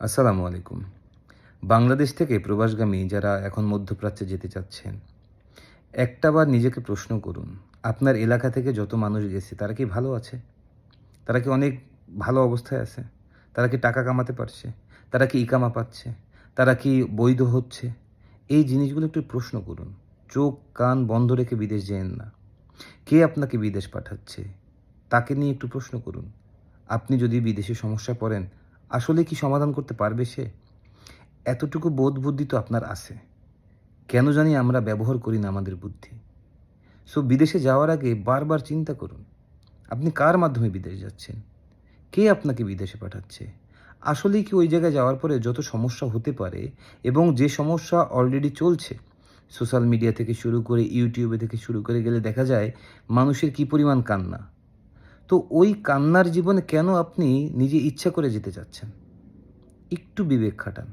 আসসালামু আলাইকুম। বাংলাদেশ থেকে প্রবাসগামী যারা এখন মধ্যপ্রাচ্যে যেতে চাচ্ছেন, একটাবার নিজেকে প্রশ্ন করুন, আপনার এলাকা থেকে যত মানুষ গেছে তারা কি ভালো আছে? তারা কি অনেক ভালো অবস্থায় আছে? তারা কি টাকা কামাতে পারছে? তারা কি ইকামা পাচ্ছে? তারা কি বৈধ হচ্ছে? এই জিনিসগুলো একটু প্রশ্ন করুন। চোখ কান বন্ধ রেখে বিদেশ যেয়েন না। কে আপনাকে বিদেশ পাঠাচ্ছে? তাকে নিয়ে একটু প্রশ্ন করুন। আপনি যদি বিদেশে সমস্যায় পড়েন, আসলে কি সমাধান করতে পারবে সে? এতটুকু বোধ বুদ্ধি তো আপনার আছে। কেন জানি আমরা ব্যবহার করি না আমাদের বুদ্ধি। সো বিদেশে যাওয়ার আগে বারবার চিন্তা করুন। আপনি কার মাধ্যমে বিদেশ যাচ্ছেন? কে আপনাকে বিদেশে পাঠাচ্ছে? আসলেই কি ওই জায়গায় যাওয়ার পরে যত সমস্যা হতে পারে এবং যে সমস্যা অলরেডি চলছে, সোশ্যাল মিডিয়া থেকে শুরু করে ইউটিউবে থেকে শুরু করে গেলে দেখা যায় মানুষের কি পরিমাণ কান্না। তো ওই কান্নার জীবনে কেন আপনি নিজে ইচ্ছা করে যেতে চাচ্ছেন? একটু বিবেক খাটান।